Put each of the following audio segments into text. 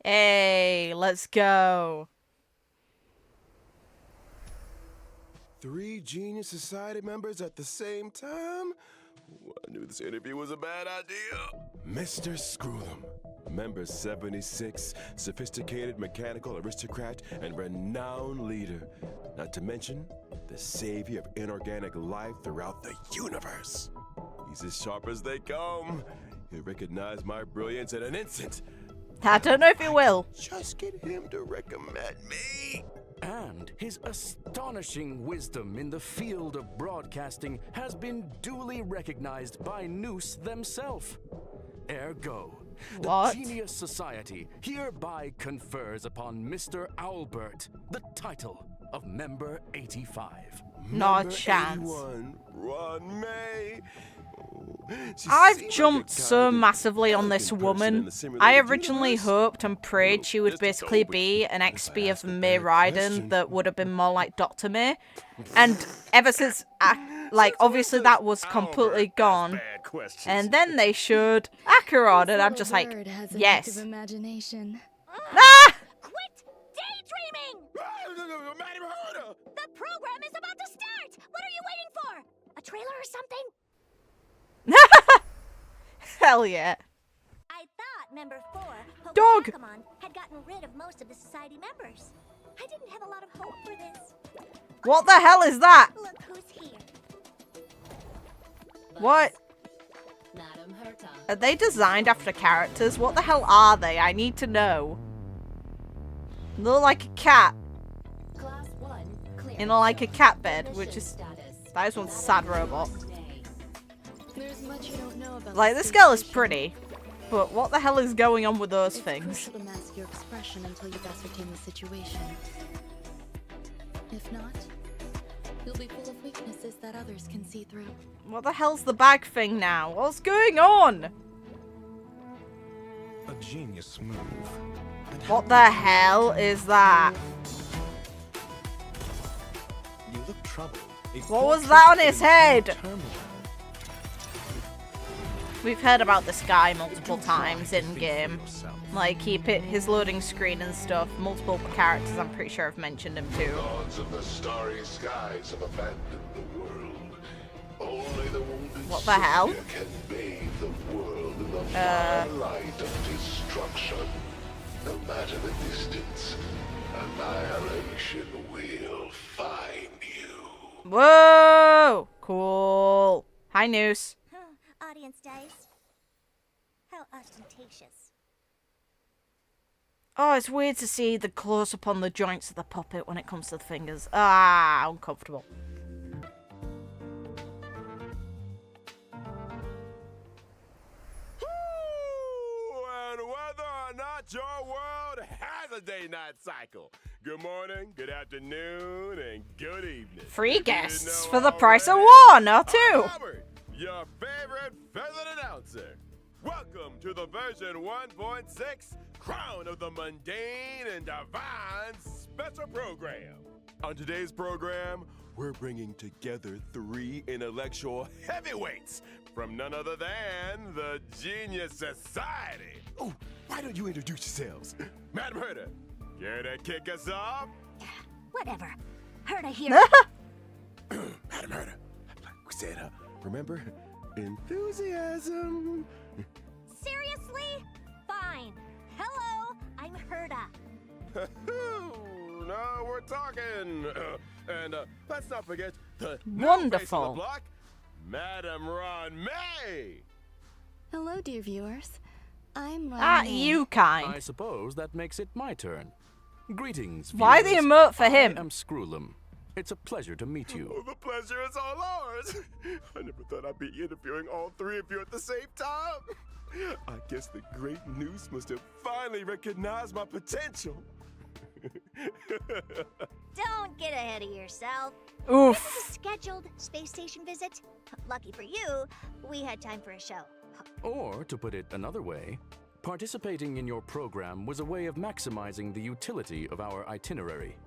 Hey, let's go. 3 Genius Society members at the same time? I knew this interview was a bad idea. Mr. Screw'em, member 76, sophisticated mechanical aristocrat and renowned leader. Not to mention, the savior of inorganic life throughout the universe. He's as sharp as they come. He'll recognize my brilliance in an instant. I don't know if he will. Just get him to recommend me. And his astonishing wisdom in the field of broadcasting has been duly recognized by Noose themselves. Ergo, What? the Genius Society hereby confers upon Mr. Owlbert the title of Member 85. Not a Member chance. 81, Ruan Mei. She I've seemed jumped like a so kind, massively on this elegant person in woman. the simulated I originally universe. hoped and prayed she would Just basically go, be an but XP if I of ask a May bad Raiden question- that would have been more like Dr. May. And ever since, obviously that was completely gone. And then they showed Acheron, and I'm just like, Bird has an yes. active imagination. Ah! Quit daydreaming! The program is about to start! What are you waiting for? A trailer or something? Hell yeah. I thought member 4, Dog! Pokemon, had gotten rid of most of the society members. I didn't have a lot of hope for this. What the hell is that? Look who's here. What? Madam Herta. Are they designed after characters? What the hell are they? I need to know. They look like a cat. Class 1 clear. You know, like a cat bed, which Mission is... status. That is one sad robot. Mundane. There's much you don't know about Like, the this space girl is station. pretty. But what the hell is going on with those It's things? crucial to mask your expression until you've ascertained the situation. If not, you'll be full of weaknesses that others can see through. What the hell's the bag thing now? What's going on? A genius move. What the hell is that? You look troubled. What was that on his head? We've heard about this guy multiple times in game. Like, his loading screen and stuff. Multiple characters, I'm pretty sure I've mentioned him too. Gods of the starry skies have abandoned the world. Only the wounded What the hell? Savior can bathe the world in the fire light of destruction. No matter the distance, annihilation will find you. Whoa! Cool. Hi, Noose. Audience dice. How ostentatious. Oh, it's weird to see the close-up on the joints of the puppet when it comes to the fingers. Ah, uncomfortable. And whether or not your world has a day-night cycle. Good morning, good afternoon, and good evening. Free If you didn't guests know for the price of already, one, or two. I'm Robert, your favorite feathered announcer. Welcome to the version 1.6 Crown of the Mundane and Divine special program. On today's program, we're bringing together 3 intellectual heavyweights from none other than the Genius Society. Oh, why don't you introduce yourselves? Madam Herta, care to kick us off? Whatever. Herta here. Madam Herta, we said, remember, enthusiasm. Seriously? Fine. Hello, I'm Herta. No, we're talking. And let's not forget the new face Wonderful. on the block, Madam Ruan Mei. Hello, dear viewers. I'm Ruan Ah, Mei. you I kind. suppose that makes it my turn. Greetings, Why the viewers. emote for him? I am Screw'em. It's a pleasure to meet Oh, you. the pleasure is all ours. I never thought I'd be interviewing all 3 of you at the same time. I guess the great Noose must have finally recognized my potential. Don't get ahead of yourself. Oof. This is a scheduled space station visit. Lucky for you, we had time for a show. Or, to put it another way, participating in your program was a way of maximizing the utility of our itinerary.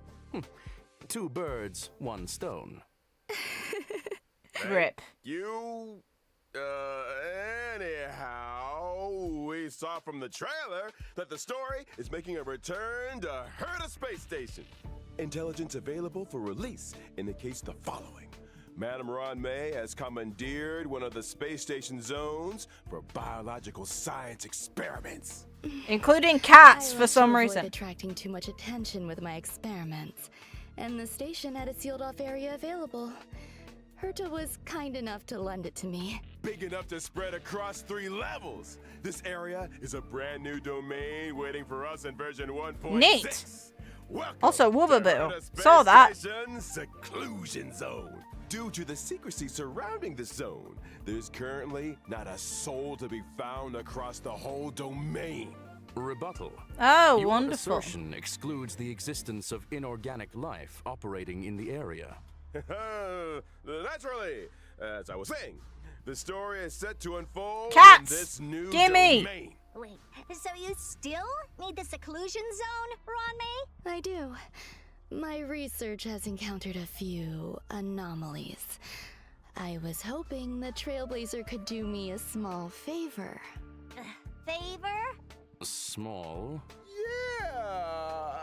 2 birds, 1 stone. Rip. You, anyhow, we already saw from the trailer that the story is making a return to Herta Space Station. Intelligence available for release indicates the following. Madam Ruan Mei has commandeered one of the space station zones for biological science experiments. Including cats for some avoid reason. attracting too much attention with my experiments, and the station had a sealed-off area available. Herta was kind enough to lend it to me. Big enough to spread across 3 levels. This area is a brand new domain waiting for us in version 1.6. Neat. Welcome Also, to Woobaboo. Herta Space Saw that. Station Seclusion Zone. Due to the secrecy surrounding the zone, there's currently not a soul to be found across the whole domain. Rebuttal. Oh, Your wonderful. assertion excludes the existence of inorganic life operating in the area. Naturally, as I was saying, the story is set to unfold Cats! in this new Gimme! domain. Wait, so you still need the seclusion zone, Ruan Mei? I do. My research has encountered a few anomalies. I was hoping the Trailblazer could do me a small favor. Favor? Small. Yeah,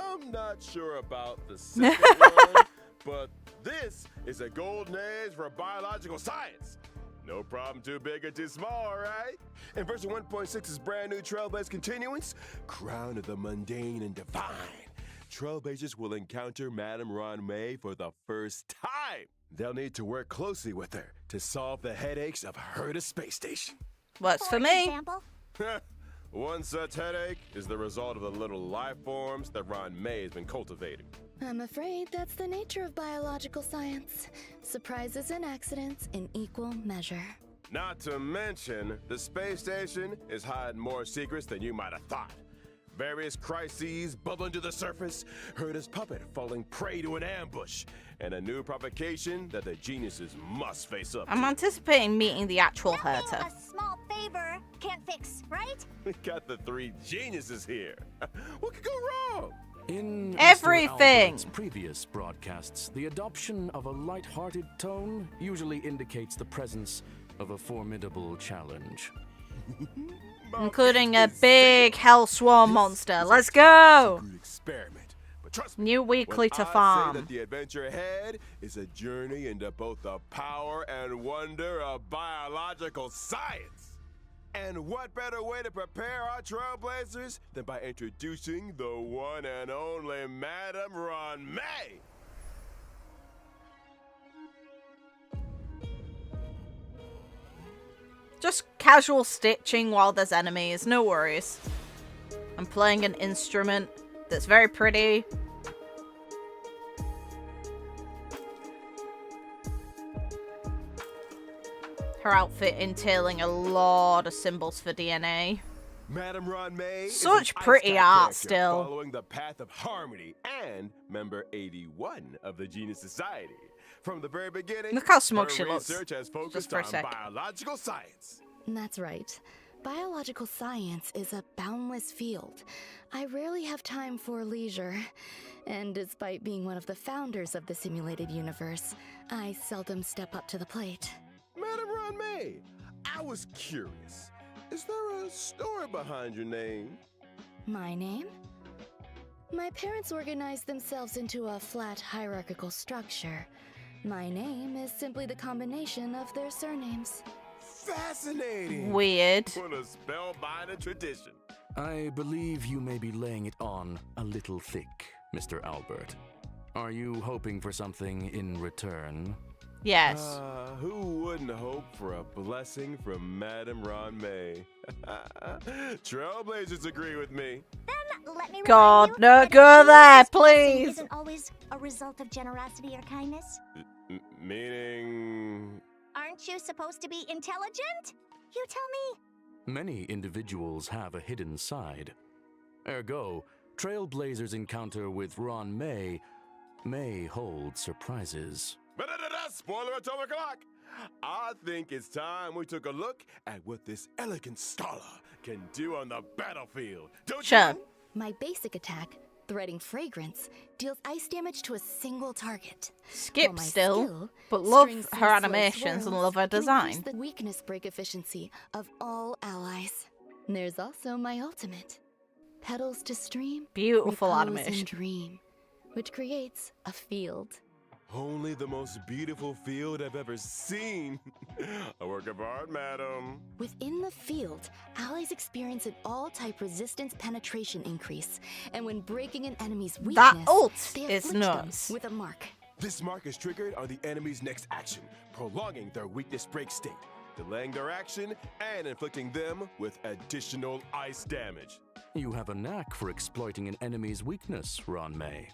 I'm not sure about the second one, but this is a golden age for biological science. No problem too big or too small, right? In version 1.6's brand new Trailblaze continuance, Crown of the Mundane and Divine. Trailblazers will encounter Madam Ruan Mei for the first time. They'll need to work closely with her to solve the headaches of Herta Space Station. Works for me. Example? One such headache is the result of the little life forms that Ruan Mei has been cultivating. I'm afraid that's the nature of biological science. Surprises and accidents in equal measure. Not to mention, the space station is hiding more secrets than you might have thought. Various crises bubbling to the surface, Herta's puppet falling prey to an ambush, and a new provocation that the geniuses must face up I'm to. anticipating meeting the actual Nothing Herta. a small favor can't fix, right? We got the 3 geniuses here. What could go wrong? In Mr. Everything. Albert's previous broadcasts, the adoption of a light-hearted tone usually indicates the presence of a formidable challenge. Including a big hell swarm monster. Let's go! Good experiment. But trust me, New weekly when to I say farm. that the adventure ahead is a journey into both the power and wonder of biological science. And what better way to prepare our Trailblazers than by introducing the one and only Madam Ruan Mei? Just casual stitching while there's enemies, no worries. I'm playing an instrument that's very pretty. Her outfit entailing a lot of symbols for DNA. Madam Ruan Mei is Such an pretty ice-type art character still. following the path of harmony and member 81 of the Genius Society. From the very beginning, Look how smug her she looks. research has focused for a on sec. biological science. That's right. Biological science is a boundless field. I rarely have time for leisure. And despite being one of the founders of the simulated universe, I seldom step up to the plate. Madam Ruan Mei, I was curious. Is there a story behind your name? My name? My parents organized themselves into a flat hierarchical structure. My name is simply the combination of their surnames. Fascinating. Weird. What a spellbinding tradition. I believe you may be laying it on a little thick, Mr. Albert. Are you hoping for something in return? Yes. Who wouldn't hope for a blessing from Madam Ruan Mei? Trailblazers agree with me. Then let me God, remind you no, that go a there, genius blessing please. Isn't always a result of generosity or kindness. Meaning... Aren't you supposed to be intelligent? You tell me. Many individuals have a hidden side. Ergo, Trailblazers' encounter with Ruan Mei may hold surprises. Spoiler atomic clock! I think it's time we took a look at what this elegant scholar can do on the battlefield. Don't Sure. you? My basic attack, Threading Fragrance, deals ice damage to a single target. Skip While my still, skill, but love String her Slow animations and Swirls, love her can design. increase the weakness break efficiency of all allies. There's also my ultimate. Petals to stream, Beautiful repose animation. and dream, which creates a field. Only the most beautiful field I've ever seen. A work of art, madam. Within the field, allies experience an all-type resistance penetration increase, and when breaking an enemy's weakness, That ult they is afflict them nuts. with a mark. This mark is triggered on the enemy's next action, prolonging their weakness break state, delaying their action, and inflicting them with additional ice damage. You have a knack for exploiting an enemy's weakness, Ruan Mei.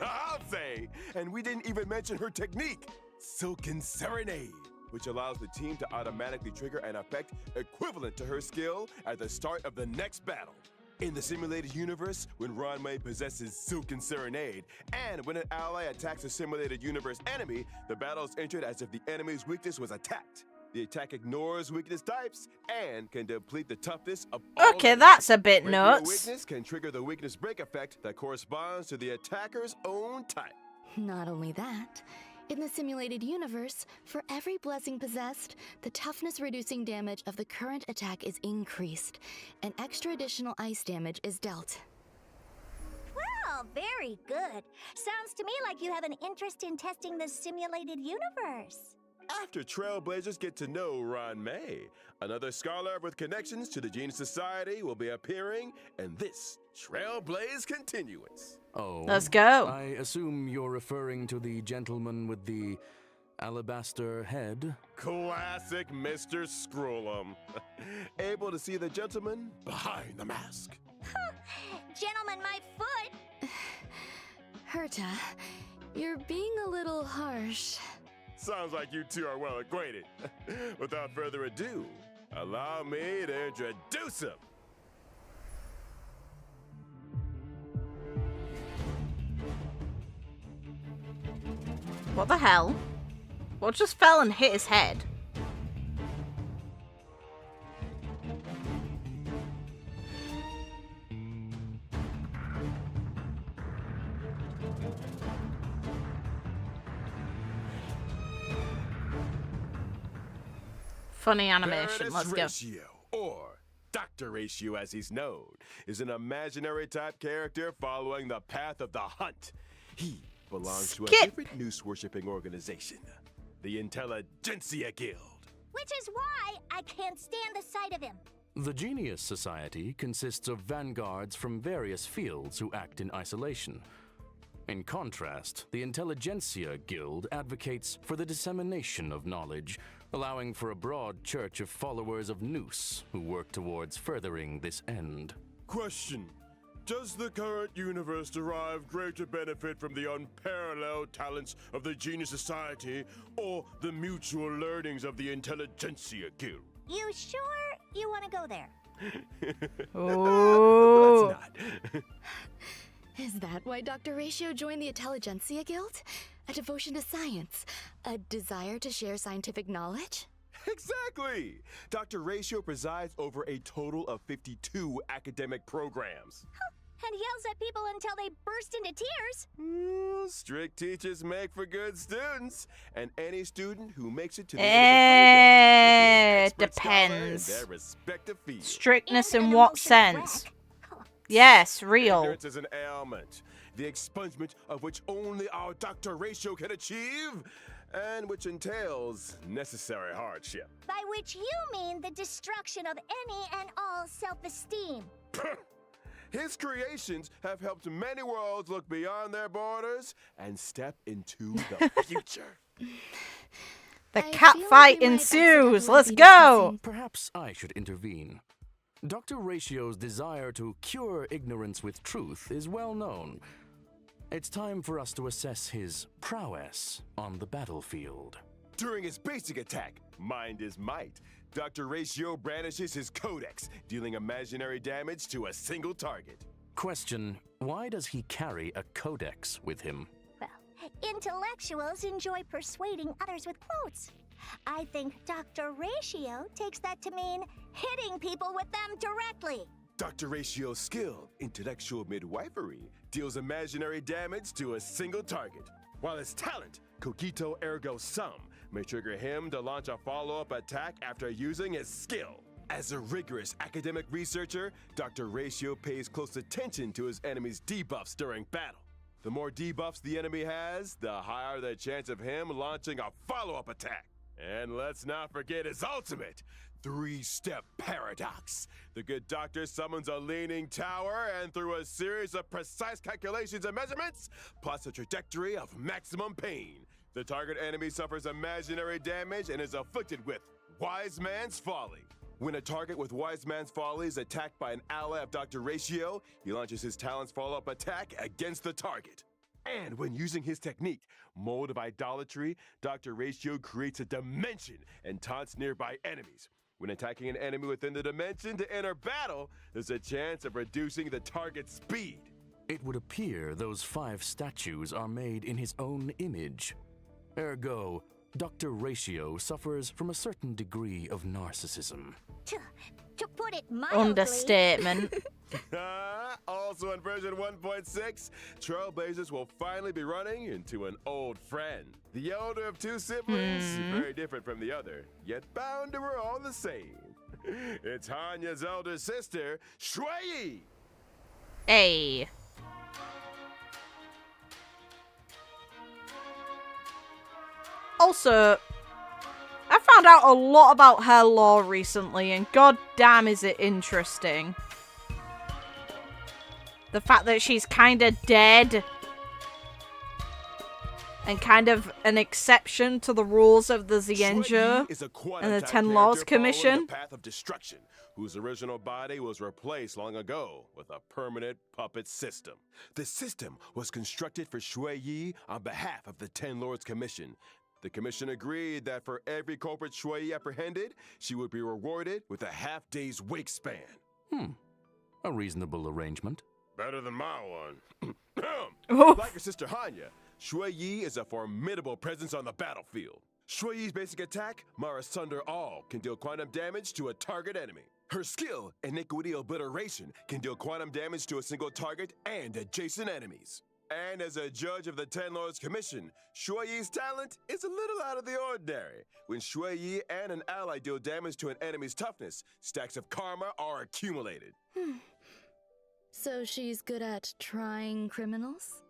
I'll say! And we didn't even mention her technique, Silken Serenade, which allows the team to automatically trigger an effect equivalent to her skill at the start of the next battle. In the simulated universe, when Ruan Mei possesses Silken Serenade, and when an ally attacks a simulated universe enemy, the battle is entered as if the enemy's weakness was attacked. The attack ignores weakness types and can deplete the toughness of all Okay, enemies. that's a bit Breaking a nuts. weakness can trigger the weakness break effect that corresponds to the attacker's own type. Not only that, in the simulated universe, for every blessing possessed, the toughness-reducing damage of the current attack is increased, and extra additional ice damage is dealt. Well, very good. Sounds to me like you have an interest in testing the simulated universe. After Trailblazers get to know Ruan Mei, another scholar with connections to the Genius Society will be appearing in this Trailblaze Continuance. Oh. Let's go. I assume you're referring to the gentleman with the alabaster head? Classic Mr. Scrollum. Able to see the gentleman behind the mask. Gentlemen, my foot! Herta, you're being a little harsh. Sounds like you two are well acquainted. Without further ado, allow me to introduce him. What the hell? What just fell and hit his head? Funny animation, Baroness let's go. Ratio, or Dr. Ratio as he's known, is an imaginary type character following the path of the hunt. He belongs to a Skip. different noose-worshipping organization, the Intelligentsia Guild. Which is why I can't stand the sight of him. The Genius Society consists of vanguards from various fields who act in isolation. In contrast, the Intelligentsia Guild advocates for the dissemination of knowledge, allowing for a broad church of followers of Noose who work towards furthering this end. Question. Does the current universe derive greater benefit from the unparalleled talents of the Genius Society or the mutual learnings of the Intelligentsia Guild? You sure you want to go there? Oh. Let's not. Is that why Dr. Ratio joined the Intelligentsia Guild? A devotion to science? A desire to share scientific knowledge? Exactly! Dr. Ratio presides over a total of 52 academic programs. And yells at people until they burst into tears. Strict teachers make for good students, and any student who makes it to the end of the program will be an expert scholar in depends. their respective fields. Strictness And in an what emotional sense? wreck. Yes, real. Ignorance is an ailment, the expungement of which only our Dr. Ratio can achieve, and which entails necessary hardship. By which you mean the destruction of any and all self-esteem. His creations have helped many worlds look beyond their borders and step into the future. The I cat feel like fight we might ensues. accidentally Let's be go. Perhaps I should intervene. Dr. Ratio's desire to cure ignorance with truth is well known. It's time for us to assess his prowess on the battlefield. During his basic attack, Mind is Might, Dr. Ratio brandishes his codex, dealing imaginary damage to a single target. Question: why does he carry a codex with him? Well, intellectuals enjoy persuading others with quotes. I think Dr. Ratio takes that to mean hitting people with them directly. Dr. Ratio's skill, intellectual midwifery, deals imaginary damage to a single target, while his talent, Cogito Ergo Sum, may trigger him to launch a follow-up attack after using his skill. As a rigorous academic researcher, Dr. Ratio pays close attention to his enemy's debuffs during battle. The more debuffs the enemy has, the higher the chance of him launching a follow-up attack. And let's not forget his ultimate, 3-step paradox. The good doctor summons a leaning tower and through a series of precise calculations and measurements, plots a trajectory of maximum pain. The target enemy suffers imaginary damage and is afflicted with Wise Man's Folly. When a target with Wise Man's Folly is attacked by an ally of Dr. Ratio, he launches his talent's follow-up attack against the target. And when using his technique, Mold of Idolatry, Dr. Ratio creates a dimension and taunts nearby enemies. When attacking an enemy within the dimension to enter battle, there's a chance of reducing the target's speed. It would appear those 5 statues are made in his own image. Ergo, Dr. Ratio suffers from a certain degree of narcissism. To put it mildly... Understatement. Also in version 1.6, Trailblazers will finally be running into an old friend. The elder of 2 siblings, very different from the other, yet bound to her all the same. It's Hanya's elder sister, Shui! Hey. Also, I found out a lot about her lore recently, and god damn is it interesting. The fact that she's kinda dead. And kind of an exception to the rules of the Xianzhe and the Ten Laws Commission. The path of destruction, whose original body was replaced long ago with a permanent puppet system. The system was constructed for Shui Yi on behalf of the Ten Lords Commission. The commission agreed that for every culprit Shui Yi apprehended, she would be rewarded with a half-day's wake span. A reasonable arrangement. Better than my one. Like her sister Hanya, Shui Yi is a formidable presence on the battlefield. Shui Yi's basic attack, Mara Sunder All, can deal quantum damage to a target enemy. Her skill, Iniquity Obliteration, can deal quantum damage to a single target and adjacent enemies. And as a judge of the Ten Lords Commission, Shui Yi's talent is a little out of the ordinary. When Shui Yi and an ally deal damage to an enemy's toughness, stacks of karma are accumulated. So she's good at trying criminals?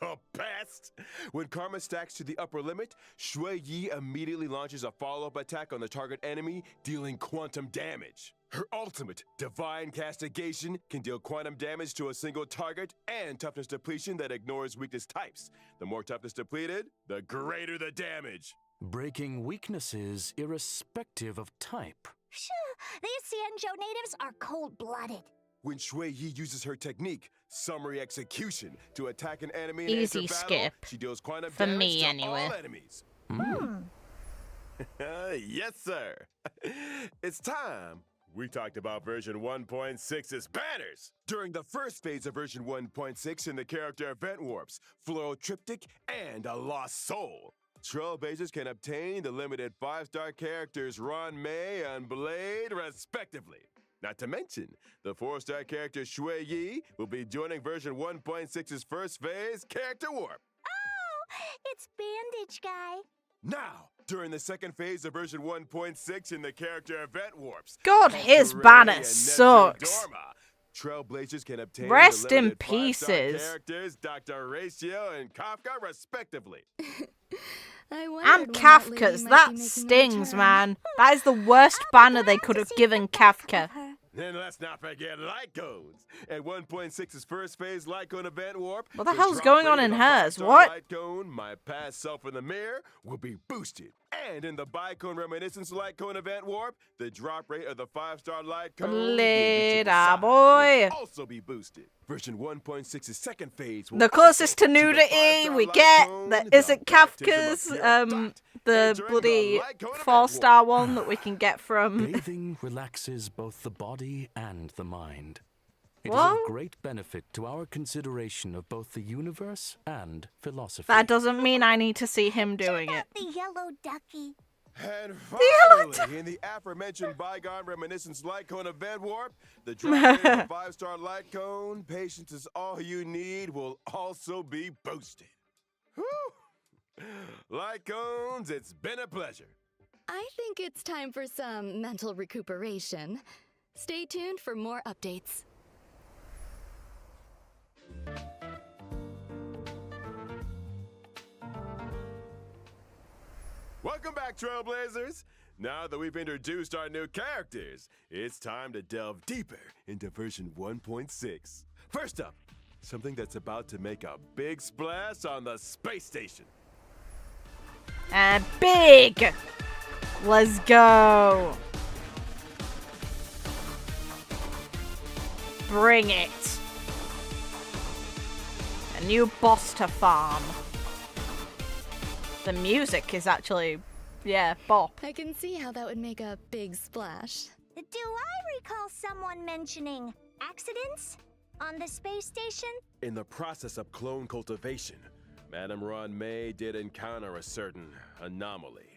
The best! When karma stacks to the upper limit, Shui Yi immediately launches a follow-up attack on the target enemy, dealing quantum damage. Her ultimate, Divine Castigation, can deal quantum damage to a single target and toughness depletion that ignores weakness types. The more toughness depleted, the greater the damage. Breaking weaknesses irrespective of type. These Xianzhou natives are cold-blooded. When Shui Yi uses her technique, Summary Execution, to attack an enemy and Easy enter battle, skip. she deals quantum For damage me, to anyway. all enemies. Yes, sir. It's time. We talked about version 1.6's banners. During the first phase of version 1.6 in the character event warps, Floral Triptych, and a Lost Soul. Trailblazers can obtain the limited 5-star characters Ruan Mei and Blade, respectively. Not to mention, the 4-star character Shui Yi will be joining version 1.6's first phase character warp. Oh, it's Bandage Guy. Now, during the second phase of version 1.6 in the character event warps, God, his banner sucks. Trailblazers can obtain Rest the in limited 5-star pieces. characters Dr. Ratio and Kafka, respectively. And Kafka's, that stings, man. That is the worst banner they could have given Kafka. Then let's not forget light cones. At 1.6's first phase light cone event warp, What the the hell's drop going rate on of in a hers? 5-star What? Light cone, my past self in the mirror, will be boosted. And in the Bicone Reminiscence light cone event warp, the drop rate of the 5-star light cone Later, boy. will also be boosted. Version 1.6's second phase will The closest also to see the nudity 5-star we light get cone, that the isn't baptism of Kafka's, pure dot. the Entering bloody light cone event 4-star warp. one that we can get from. Bathing relaxes both the body and the mind. It is What? of great benefit to our consideration of both the universe and philosophy. That doesn't mean I need to see him doing it. The yellow ducky. And yellow finally, in the aforementioned Bygone Reminiscence Light Cone event warp, the drop rate of the 5-star Light Cone, Patience is All You Need, will also be boosted. Whew. Light Cones, it's been a pleasure. I think it's time for some mental recuperation. Stay tuned for more updates. Welcome back, Trailblazers! Now that we've introduced our new characters, it's time to delve deeper into version 1.6. First up, something that's about to make a big splash on the space station. And big! Let's go! Bring it! A new boss to farm. The music is actually, yeah, bop. I can see how that would make a big splash. Do I recall someone mentioning accidents on the space station? In the process of clone cultivation, Madame Ruan Mei did encounter a certain anomaly.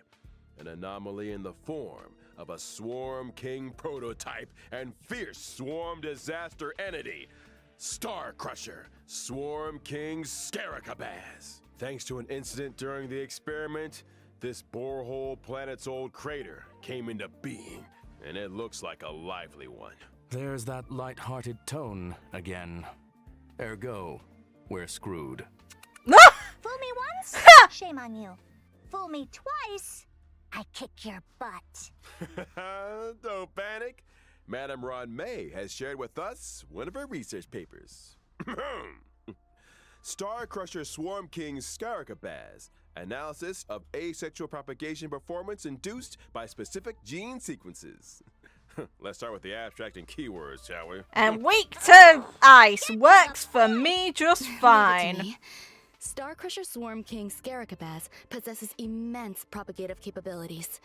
An anomaly in the form of a Swarm King prototype and fierce swarm disaster entity, Star Crusher, Swarm King Scaricabaz. Thanks to an incident during the experiment, this borehole planet's old crater came into being, and it looks like a lively one. There's that light-hearted tone again. Ergo, we're screwed. Fool me once? Shame on you. Fool me twice? I kick your butt. Don't panic. Madame Ruan Mei has shared with us one of her research papers. Star Crusher Swarm King Scaricabaz. Analysis of asexual propagation performance induced by specific gene sequences. Let's start with the abstract and keywords, shall we? And weak to ice works for me just fine. Star Crusher Swarm King Scaricabaz possesses immense propagative capabilities.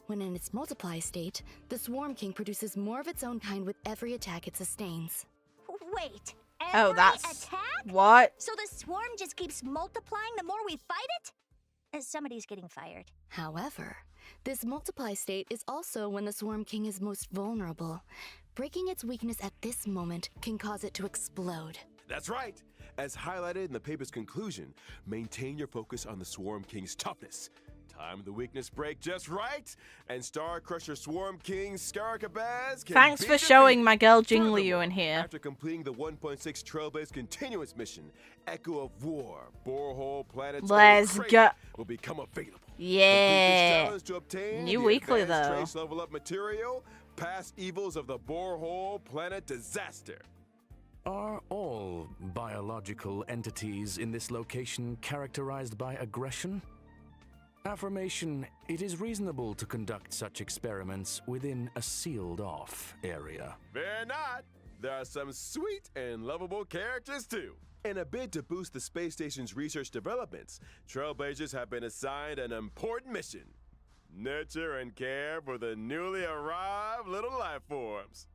When in its multiply state, the Swarm King produces more of its own kind with every attack it sustains. Wait, Oh, every that's... attack? What? So the swarm just keeps multiplying the more we fight it? Somebody's getting fired. However, this multiply state is also when the Swarm King is most vulnerable. Breaking its weakness at this moment can cause it to explode. That's right. As highlighted in the paper's conclusion, maintain your focus on the Swarm King's toughness. Time the weakness break just right, and Star Crusher Swarm King Scaricabaz can Thanks be for showing defeated. my girl Jingliu Furthermore, in here. After completing the 1.6 Trailblaze continuous mission, Echo of War, Borehole Planet's Let's own go. crate will become available. Complete this Yeah. challenge to obtain New the weekly, advanced though. trace level up material, past evils of the Borehole Planet disaster. Are all biological entities in this location characterized by aggression? Affirmation, it is reasonable to conduct such experiments within a sealed-off area. Fear not. There are some sweet and lovable characters too. In a bid to boost the space station's research developments, Trailblazers have been assigned an important mission. Nurture and care for the newly arrived little life forms.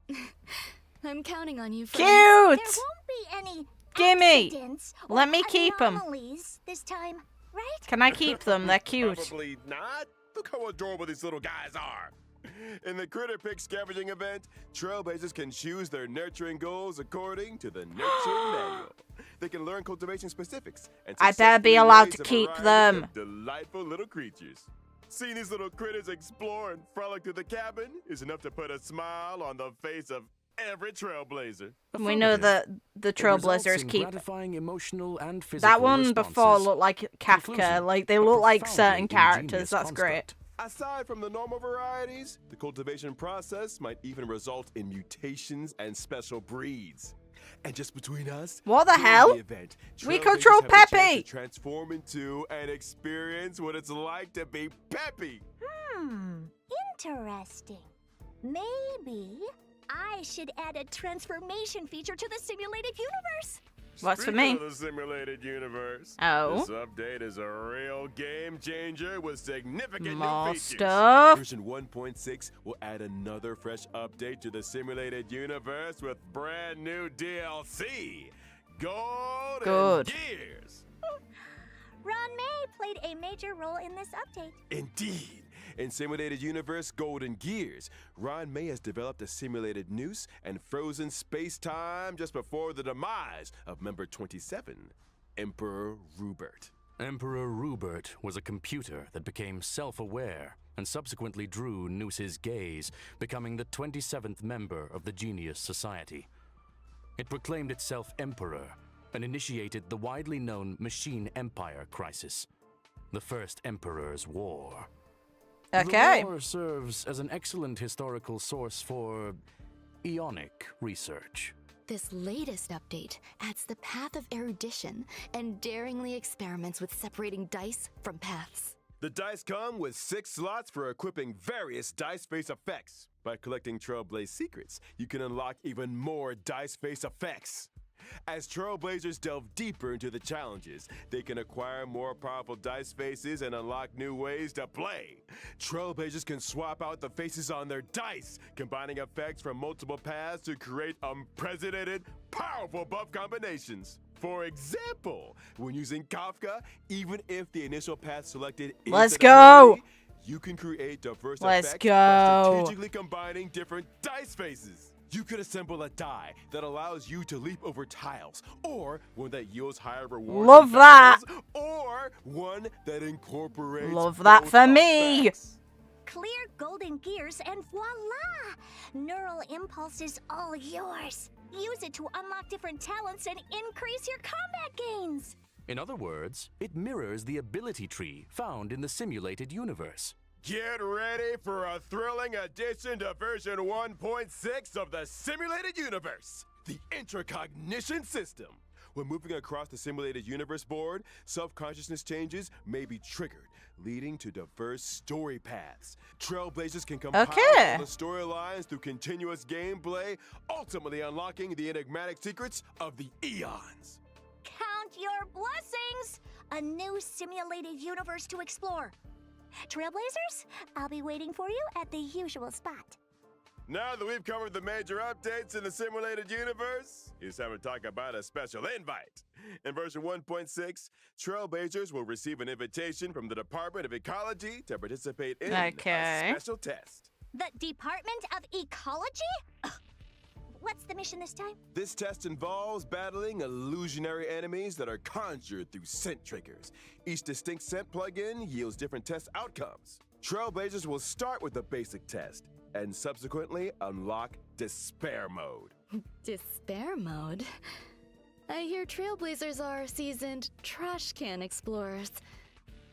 I'm counting on you, Cute! friends. There won't be any Gimme. accidents Let or me keep 'em. anomalies this time, right? Can I keep them? They're cute. Probably not. Look how adorable these little guys are. In the Critter Pick scavenging event, Trailblazers can choose their nurturing goals according to the nurturing manual. They can learn cultivation specifics and I better be successfully allowed raise to a keep variety them. of delightful little creatures. Seeing these little critters explore and frolic through the cabin is enough to put a smile on the face of every Trailblazer. We know that the It results Trailblazers in keep... gratifying emotional and physical That one before responses. looked like Kafka. Conclusion, Like, they a look like profoundly certain characters. ingenious That's great. construct. Aside from the normal varieties, the cultivation process might even result in mutations and special breeds. And just between us, What the during hell? event, We Trailblazers control have the chance Peppy! to transform into and experience what it's like to be Peppy. Interesting. Maybe I should add a transformation feature to the simulated universe. What's for Speaking me? of the simulated universe, Oh. this update is a real game changer with significant More new features. stuff. Version 1.6 will add another fresh update to the simulated universe with brand new DLC, Gold Good. and Gears. Ruan Mei played a major role in this update. Indeed. In Simulated Universe Golden Gears, Ruan Mei has developed a simulated noose and frozen space-time just before the demise of Member 27, Emperor Rubert. Emperor Rubert was a computer that became self-aware and subsequently drew Noose's gaze, becoming the 27th member of the Genius Society. It proclaimed itself Emperor and initiated the widely known Machine Empire crisis, the First Emperor's War. Okay. The war serves as an excellent historical source for Ionic research. This latest update adds the path of erudition and daringly experiments with separating dice from paths. The dice come with 6 slots for equipping various dice face effects. By collecting Trailblaze secrets, you can unlock even more dice face effects. As Trailblazers delve deeper into the challenges, they can acquire more powerful dice faces and unlock new ways to play. Trailblazers can swap out the faces on their dice, combining effects from multiple paths to create unprecedented, powerful buff combinations. For example, when using Kafka, even if the initial path selected is Let's an go! ability, you can create diverse Let's effects go! by strategically combining different dice faces. You could assemble a die that allows you to leap over tiles, or one that yields higher rewards. Love in that! battles, or one that incorporates. Love that both for me! effects. Clear golden gears and voila! Neural impulse is all yours. Use it to unlock different talents and increase your combat gains. In other words, it mirrors the ability tree found in the simulated universe. Get ready for a thrilling addition to version 1.6 of the simulated universe, the intracognition system. When moving across the simulated universe board, self-consciousness changes may be triggered, leading to diverse story paths. Trailblazers can compile Okay. all the storylines through continuous gameplay, ultimately unlocking the enigmatic secrets of the eons. Count your blessings! A new simulated universe to explore. Trailblazers, I'll be waiting for you at the usual spot. Now that we've covered the major updates in the simulated universe, it's time to talk about a special invite. In version 1.6, Trailblazers will receive an invitation from the Department of Ecology to participate in Okay. a special test. The Department of Ecology? Ugh. What's the mission this time? This test involves battling illusionary enemies that are conjured through scent triggers. Each distinct scent plugin yields different test outcomes. Trailblazers will start with the basic test and subsequently unlock Despair Mode. Despair mode? I hear Trailblazers are seasoned trash can explorers.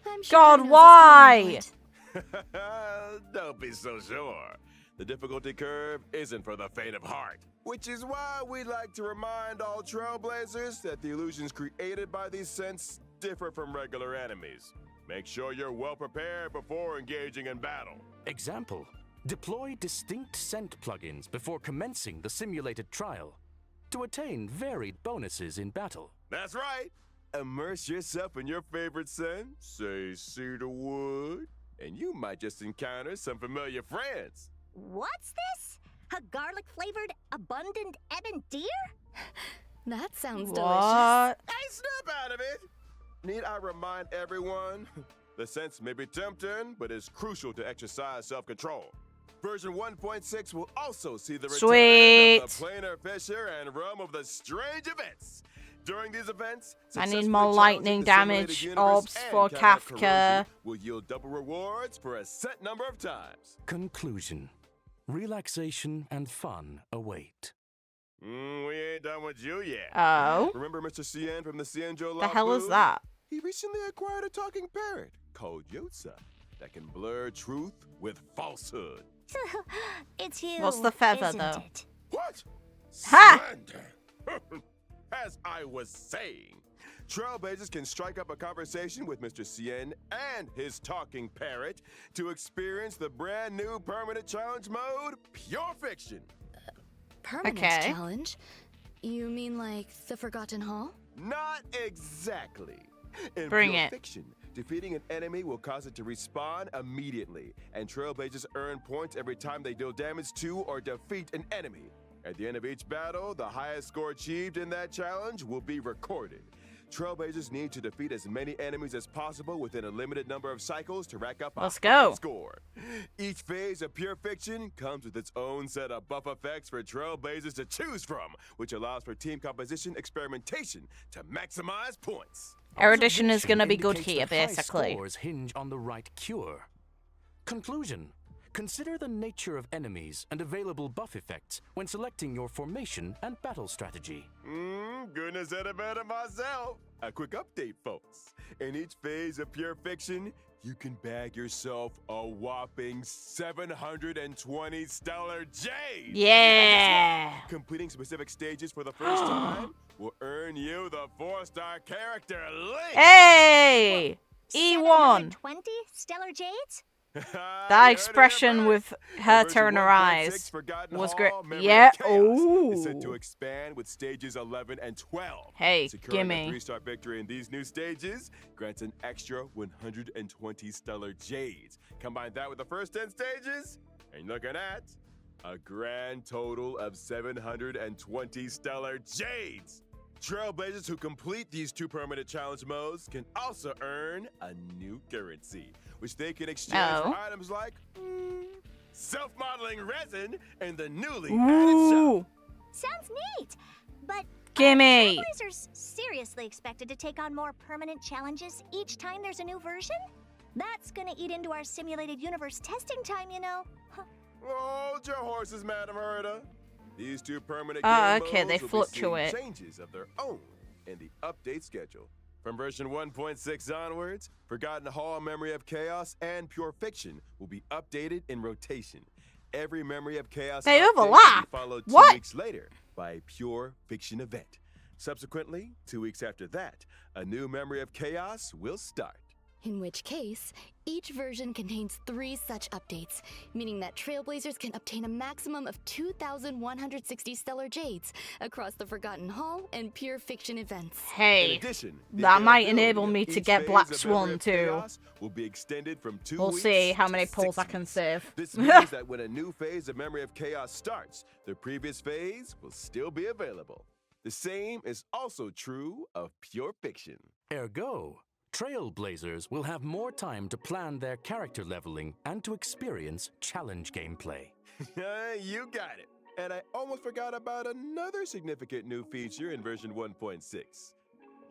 I'm sure God, who knows why? what's coming what. Don't be so sure. The difficulty curve isn't for the faint of heart, which is why we like to remind all Trailblazers that the illusions created by these scents differ from regular enemies. Make sure you're well prepared before engaging in battle. Example: deploy distinct scent plugins before commencing the simulated trial to attain varied bonuses in battle. That's right. Immerse yourself in your favorite scent, say cedarwood, and you might just encounter some familiar friends. What's this? A garlic-flavored abundant ebon deer? That sounds delicious. What? Hey, snap out of it! Need I remind everyone? The sense may be tempting, but it's crucial to exercise self-control. Version 1.6 will also see the return Sweet. of the planar fissure and realm of the strange events. During these events, I need successfully more challenging lightning the simulated damage universe orbs and for cabinet Kafka. corrosion will yield double rewards for a set number of times. Conclusion: relaxation and fun await. We ain't done with you yet. Oh. Remember Mr. Cien from the Cienjo The hell is Lapu? that? He recently acquired a talking parrot called Yotza that can blur truth with falsehood. It's you. What's the feather, isn't though? it? What? Ha! Slander! As I was saying, Trailblazers can strike up a conversation with Mr. Cien and his talking parrot to experience the brand new permanent challenge mode, Pure Fiction. Permanent Okay. challenge? You mean like the Forgotten Hall? Not exactly. In Bring Pure it. Fiction, defeating an enemy will cause it to respawn immediately, and Trailblazers earn points every time they deal damage to or defeat an enemy. At the end of each battle, the highest score achieved in that challenge will be recorded. Trailblazers need to defeat as many enemies as possible within a limited number of cycles to rack up a Let's high go. score. Each phase of Pure Fiction comes with its own set of buff effects for Trailblazers to choose from, which allows for team composition experimentation to maximize points. Erudition is Observation gonna be good indicates here, that high basically. scores hinge on the right cure. Conclusion. Consider the nature of enemies and available buff effects when selecting your formation and battle strategy. Goodness, said it better myself. A quick update, folks. In each phase of Pure Fiction, you can bag yourself a whopping 720 stellar jades. Yeah. Completing specific stages for the first time will earn you the 4-star character link. Hey! E1. 20 stellar jades? That expression with her turning her eyes was great. Yeah. Oh. Is set to expand with stages 11 and 12. Hey, Securing gimme. a 3-star victory in these new stages grants an extra 120 stellar jades. Combine that with the first 10 stages, and you're looking at a grand total of 720 stellar jades. Trailblazers who complete these 2 permanent challenge modes can also earn a new currency, which they can exchange for items like self-modeling resin and the newly added shop. Sounds neat. But Gimme. are Trailblazers seriously expected to take on more permanent challenges each time there's a new version? That's gonna eat into our simulated universe testing time, you know. Hold your horses, Madam Herda. These 2 permanent okay, game they modes will be seeing fluctuate. changes of their own in the update schedule. From version 1.6 onwards, Forgotten Hall, Memory of Chaos, and Pure Fiction will be updated in rotation. Every Memory of Chaos They update will overlap. be followed 2 What? weeks later by a Pure Fiction event. Subsequently, 2 weeks after that, a new Memory of Chaos will start. In which case, each version contains 3 such updates, meaning that Trailblazers can obtain a maximum of 2,160 stellar jades across the Forgotten Hall and Pure Fiction events. In Hey, addition, the that might availability enable of me to each get phase Black of Swan Memory of too. Chaos will be extended from 2 We'll weeks see how to many 6 pulls I can weeks. save. This means that when a new phase of Memory of Chaos starts, the previous phase will still be available. The same is also true of Pure Fiction. Ergo, Trailblazers will have more time to plan their character leveling and to experience challenge gameplay. You got it. And I almost forgot about another significant new feature in version 1.6.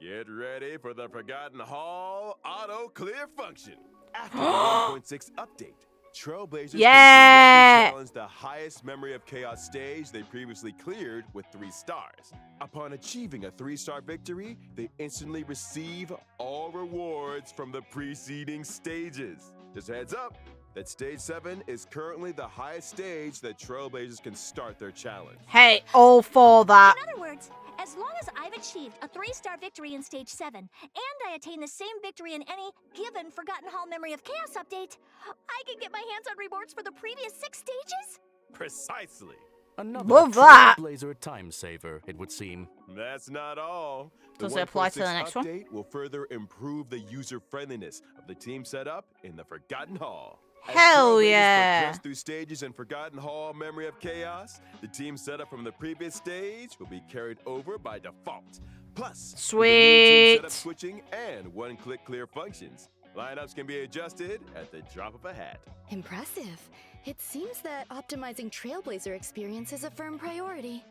Get ready for the Forgotten Hall auto clear function. After the 1.6 update, Trailblazers Yeah. can directly challenge the highest Memory of Chaos stage they previously cleared with 3 stars. Upon achieving a 3-star victory, they instantly receive all rewards from the preceding stages. Just a heads up that stage 7 is currently the highest stage that Trailblazers can start their challenge. Hey, all for that. In other words, as long as I've achieved a 3-star victory in Stage 7, and I attain the same victory in any given Forgotten Hall Memory of Chaos update, I can get my hands on rewards for the previous 6 stages? Precisely. Another Love that. Trailblazer time saver, it would seem. That's not all. Does it apply to the 1.6 next one? update will further improve the user-friendliness of the team setup in the Forgotten Hall. As Hell Trailblazers yeah. progress through stages in Forgotten Hall Memory of Chaos, the team setup from the previous stage will be carried over by default. Plus, with the new team setup Sweet. switching and one-click clear functions, lineups can be adjusted at the drop of a hat. Impressive. It seems that optimizing Trailblazer experience is a firm priority.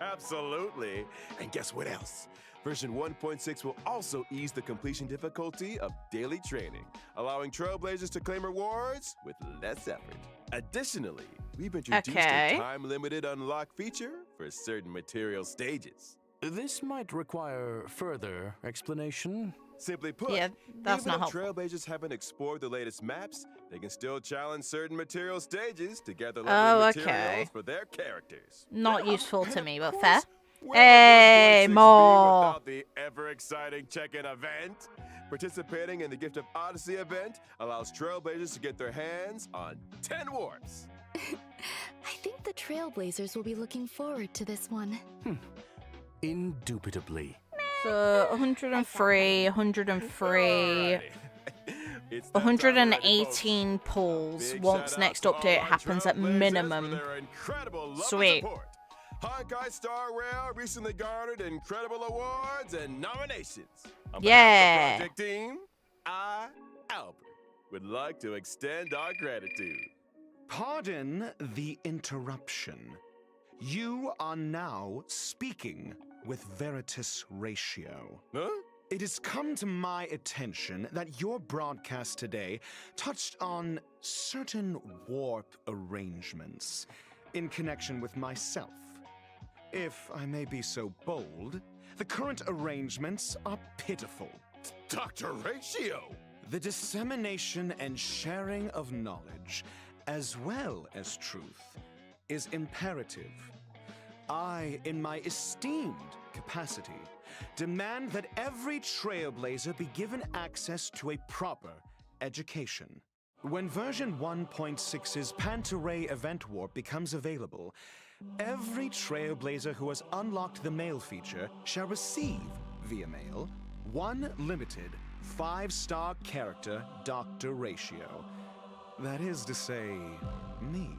Absolutely. And guess what else? Version 1.6 will also ease the completion difficulty of daily training, allowing Trailblazers to claim rewards with less effort. Additionally, we've introduced Okay. a time-limited unlock feature for certain material stages. This might require further explanation. Simply put, Yeah, that's even not if helpful. Trailblazers haven't explored the latest maps, they can still challenge certain material stages to gather Oh, leveling okay. materials for their characters. Not useful to And me, of but fair. course, where would Hey, 1.6 be more. without the ever-exciting check-in event? Participating in the Gift of Odyssey event allows Trailblazers to get their hands on 10 warps. I think the Trailblazers will be looking forward to this one. Indubitably. So 103, 103, Alrighty. It's that time already, 118 folks. pulls Big once shout-out next to all update our happens at Trailblazers for minimum. their incredible love and Sweet. support. Honkai Star Rail recently garnered incredible awards and nominations. On behalf Yeah. of the project team, I, Albert, would like to extend our gratitude. Pardon the interruption. You are now speaking with Veritas Ratio. Huh? It has come to my attention that your broadcast today touched on certain warp arrangements in connection with myself. If I may be so bold, the current arrangements are pitiful. Dr. Ratio! The dissemination and sharing of knowledge, as well as truth, is imperative. I, in my esteemed capacity, demand that every trailblazer be given access to a proper education. When version 1.6's Pantaray event warp becomes available, every trailblazer who has unlocked the mail feature shall receive, via mail, one limited 5-star character Dr. Ratio. That is to say, me.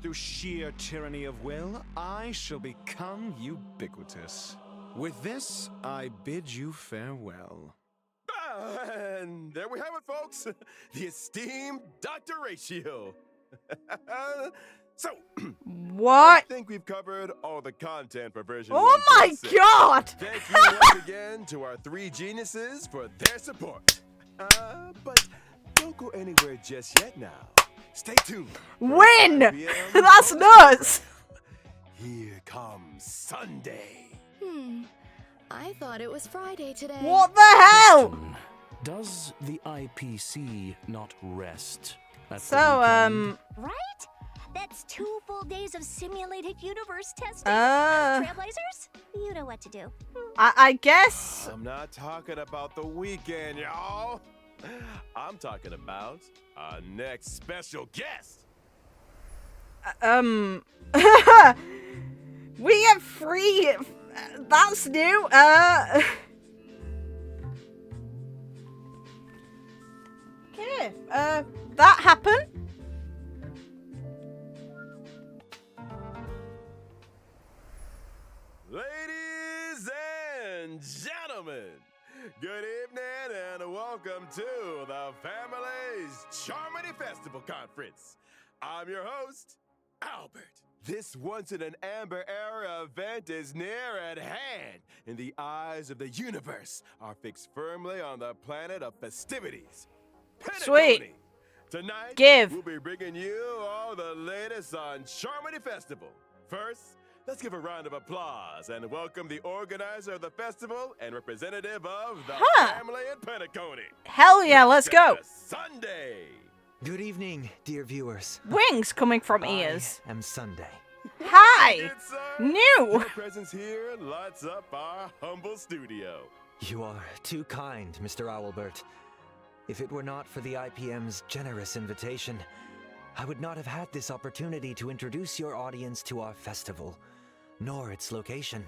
Through sheer tyranny of will, I shall become ubiquitous. With this, I bid you farewell. And there we have it, folks. The esteemed Dr. Ratio. So, What? I think we've covered all the content for version Oh my 1.6. god! Thank you once again to our 3 geniuses for their support. But don't go anywhere just yet now. Stay tuned. For Win! 5 p.m. That's nuts! Here comes Sunday. I thought it was Friday today. What the hell? Question. Does the IPC not rest at the So, weekend? Right? That's 2 full days of simulated universe testing. Trailblazers? You know what to do. I guess. I'm not talking about the weekend, y'all. I'm talking about our next special guest. We get free. That's new. Okay. That happened. Ladies and gentlemen, good evening and welcome to the Family's Charmony Festival Conference. I'm your host, Albert. This once-in-an-amber era event is near at hand, and the eyes of the universe are fixed firmly on the planet of festivities. Sweet. Penacony. Tonight, Give. we'll be bringing you all the latest on Charmony Festival. First, let's give a round of applause and welcome the organizer of the festival and representative of the family in Penacony. Hell yeah, let's go. Sunday. Good evening, dear viewers. Wings coming from ears. I am Sunday. Hi. Good, sir. New. Your presence here lights up our humble studio. You are too kind, Mr. Owlbert. If it were not for the IPM's generous invitation, I would not have had this opportunity to introduce your audience to our festival, nor its location.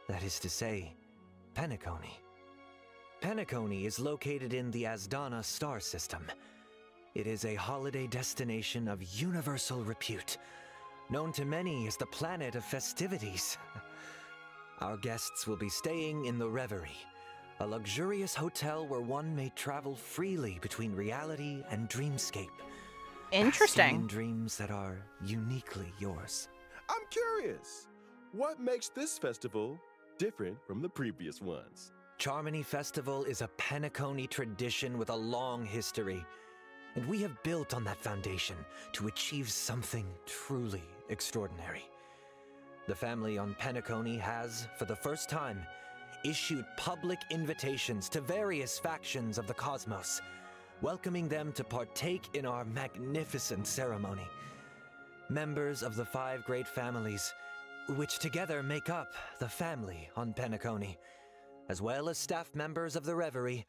That is to say, Penacony. Penacony is located in the Asdana star system. It is a holiday destination of universal repute, known to many as the planet of festivities. Our guests will be staying in the Reverie, a luxurious hotel where one may travel freely between reality and dreamscape. Interesting. basking in dreams that are uniquely yours. I'm curious, what makes this festival different from the previous ones? Charmony Festival is a Penacony tradition with a long history, and we have built on that foundation to achieve something truly extraordinary. The family on Penacony has, for the first time, issued public invitations to various factions of the cosmos, welcoming them to partake in our magnificent ceremony. Members of the 5 great families, which together make up the family on Penacony, as well as staff members of the Reverie,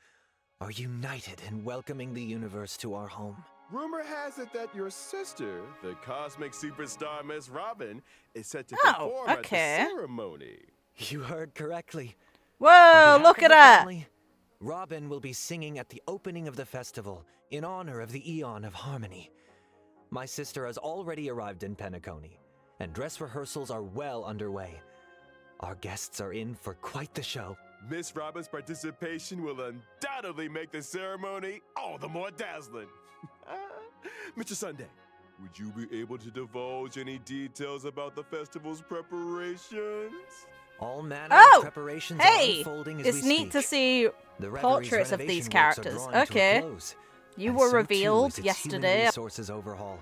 are united in welcoming the universe to our home. Rumor has it that your sister, the cosmic superstar Miss Robin, is set to Oh, perform at okay. the ceremony. You heard correctly. Whoa, On behalf look of at the her. family, Robin will be singing at the opening of the festival in honor of the Eon of Harmony. My sister has already arrived in Penacony, and dress rehearsals are well underway. Our guests are in for quite the show. Miss Robin's participation will undoubtedly make the ceremony all the more dazzling. Mr. Sunday, would you be able to divulge any details about the festival's preparations? All manner Oh! of preparations are Hey! unfolding as It's we neat speak. to see The reveries portraits of renovation these works are characters. drawing to a Okay. close, You and were so too revealed is its yesterday. Human resources overhaul.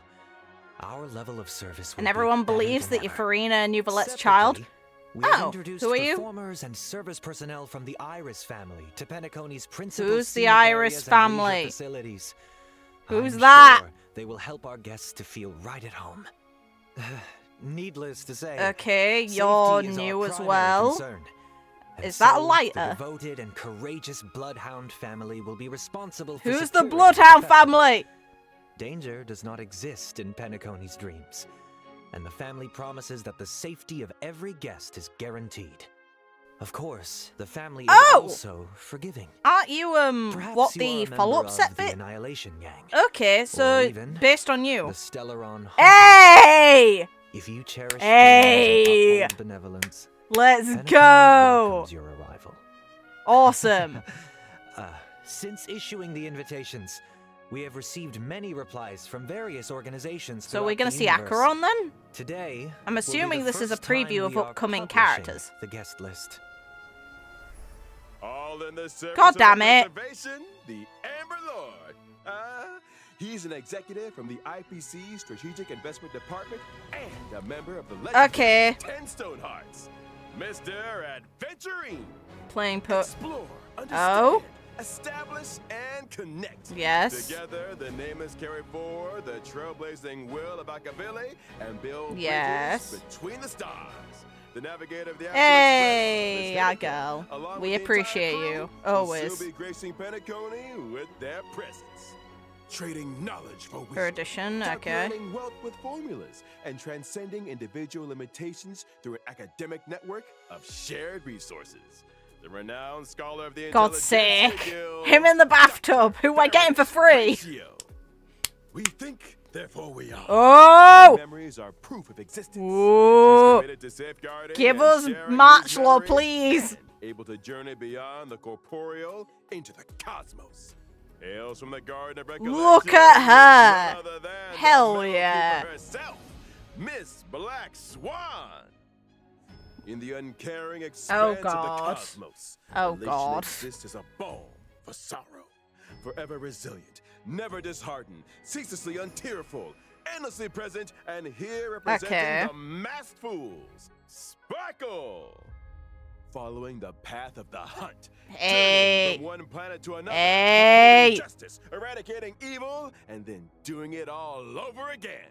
Our level of service will And be everyone better believes than that you're ever. Farina and Uvalette's child. Separately, we have Oh, introduced who are you? performers and service personnel from the Iris family to Penacony's principal Who's the scenic Iris areas and leisure family? facilities. Who's I'm that? sure they will help our guests to feel right at home. Needless to say, Okay, safety you're is our new as primary well. concern. And Is that a so, lighter? The devoted and courageous Bloodhound family will be responsible for Who's the security Bloodhound of the festival. family? Danger does not exist in Penacony's dreams, and the family promises that the safety of every guest is guaranteed. Of course, the family is Oh! also forgiving. Aren't you, Perhaps what, you are the a member follow-up of set the bit? Annihilation Gang, Okay, so, even based on you. the Stellaron Hunters. Hey! If you cherish Hey! dreams and uphold benevolence, Let's Penacony go! welcomes your arrival. Awesome. Since issuing the invitations, we have received many replies from various organizations. So we're throughout gonna the see universe. Acheron then? Today, I'm will be assuming the this is a first time preview of we are upcoming publishing characters. The guest list. All in the service God of damn the it. reservation, the Amber Lord. He's an executive from the IPC Strategic Investment Department and a member of the legendary Okay. 10 Stonehearts. Mr. Adventuring. Playing put. Explore, understand, Oh? establish, and connect. Yes. Together, the nameless carry forward the trailblazing will of Akavili and build Yes. bridges between the stars. The navigator of the Hey, Astral our Express, girl. along We with the appreciate entire you. crew, will Always. soon be gracing Penacony with their presence. Trading knowledge for wisdom. Her edition, okay. Calculating wealth with formulas and transcending individual limitations through an academic network of shared resources. The renowned scholar of the God's Intelligentsia sake. Guild, Him in the bathtub. Who am I getting for free? Horatio. We think, therefore we are. Oh! Memories are proof of existence. Ooh. She's committed to safeguarding Give and us sharing match, these Lord, memories please. and able to journey beyond the corporeal into the cosmos. Hails from the Garden of Recollection. Look at her. none other than the Hell Metal yeah. Keeper herself, Miss Black Swan. In the uncaring expanse of the God. cosmos, Oh, relation God. exists as a balm for sorrow. Forever resilient, never disheartened, ceaselessly untearful, endlessly present, and here representing Okay. the masked fools, Sparkle. Following the path of the hunt, Hey. journeying from one planet to another, Hey. upholding justice, eradicating evil, and then doing it all over again.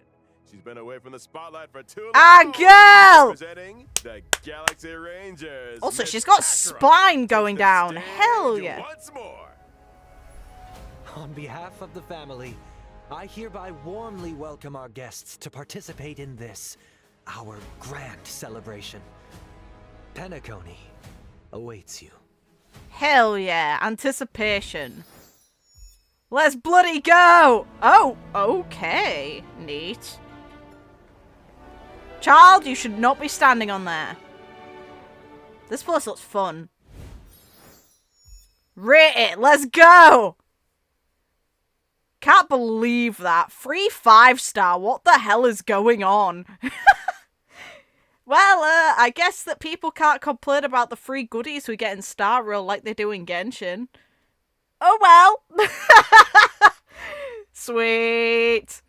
She's been away from the spotlight for too long. Our girl! Representing the Galaxy Rangers. Also, Miss she's got Acheron spine going takes the down. stage Hell yeah. Once more. On behalf of the family, I hereby warmly welcome our guests to participate in this, our grand celebration. Penacony awaits you. Hell yeah. Anticipation. Let's bloody go. Oh, okay. Neat. Child, you should not be standing on there. This place looks fun. Rate it. Let's go. Can't believe that. Free 5-star. What the hell is going on? Well, I guess that people can't complain about the free goodies we get in Star Rail like they do in Genshin. Oh well. Sweet.